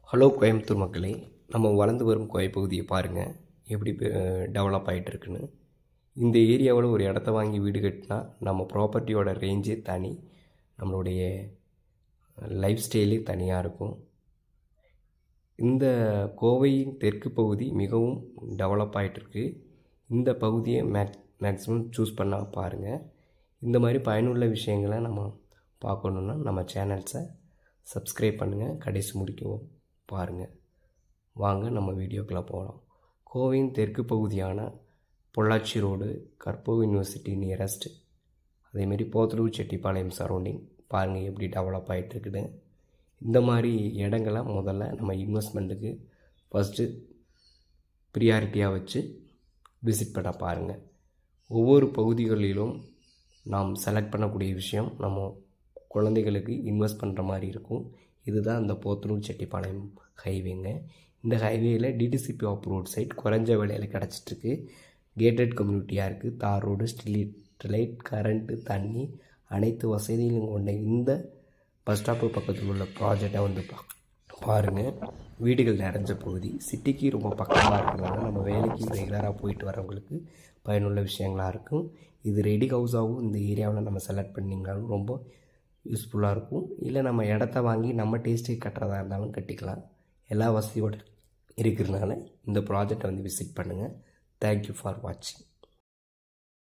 Hello Coimbatore மக்களே, நம்ம வளர்ந்து வரும் பகுதியை பாருங்கள் எப்படி டெவலப் ஆகிட்டுருக்குன்னு. இந்த ஏரியாவில் ஒரு இடத்த வாங்கி வீடு கட்டினா நம்ம ப்ராப்பர்ட்டியோட ரேஞ்சே தனி, நம்மளுடைய லைஃப் ஸ்டைலே தனியாக இருக்கும். இந்த கோவையின் தெற்கு பகுதி மிகவும் டெவலப் ஆகிட்டுருக்கு. இந்த பகுதியை மேக்ஸிமம் சூஸ் பண்ண பாருங்கள். இந்த மாதிரி பயனுள்ள விஷயங்களை நம்ம பார்க்கணுன்னா நம்ம சேனல்ஸை சப்ஸ்கிரைப் பண்ணுங்கள். கடைசி முடிக்கவும் பாருங்கள். வாங்க நம்ம வீடியோக்குள்ளே போகலாம். கோவையின் தெற்கு பகுதியான பொள்ளாச்சி ரோடு, கற்பக யூனிவர்சிட்டி நியரஸ்ட், அதேமாரி போத்தலூர் செட்டிப்பாளையம் சரௌண்டிங் பாருங்கள் எப்படி டெவலப் ஆகிட்டுருக்குது. இந்த மாதிரி இடங்களை முதல்ல நம்ம இன்வெஸ்ட்மெண்ட்டுக்கு ஃபஸ்ட்டு ப்ரியாரிட்டியாக வச்சு விசிட் பண்ண பாருங்கள். ஒவ்வொரு பகுதிகளிலும் நாம் செலக்ட் பண்ணக்கூடிய விஷயம் நம்ம குழந்தைகளுக்கு இன்வெஸ்ட் பண்ணுற மாதிரி இருக்கும். இதுதான் இந்த போத்தலூர் செட்டிப்பாளையம் ஹைவேங்க. இந்த ஹைவேயில் டிடிசிபி அப்ரூவ்ட் சைட் குறைஞ்ச விலையில் கிடச்சிட்ருக்கு. கேட்டட் கம்யூனிட்டியாக இருக்குது. தார் ரோடு, ஸ்ட்ரீட் லைட், கரண்ட்டு, தண்ணி அனைத்து வசதிகளும் கொண்ட இந்த பஸ் ஸ்டாப்பு பக்கத்தில் உள்ள ப்ராஜெக்டை வந்து பாருங்கள். வீடுகள் நிறைஞ்ச பகுதி, சிட்டிக்கு ரொம்ப பக்கமாக இருக்கிறதுனால நம்ம வேலைக்கு ரெகுலராக போயிட்டு வரவங்களுக்கு பயனுள்ள விஷயங்களாக இருக்கும். இது ரெடி ஹவுஸாகவும் இந்த ஏரியாவில் நம்ம செலக்ட் பண்ணிங்கனாலும் ரொம்ப யூஸ்ஃபுல்லாக இருக்கும். இல்லை நம்ம இடத்த வாங்கி நம்ம டேஸ்ட்டுக்கு கட்டுறதா இருந்தாலும் கட்டிக்கலாம். எல்லா வசதியோடு இருக்கிறதுனால இந்த ப்ராஜெக்டை வந்து விசிட் பண்ணுங்கள். தேங்க்யூ ஃபார் வாட்சிங்.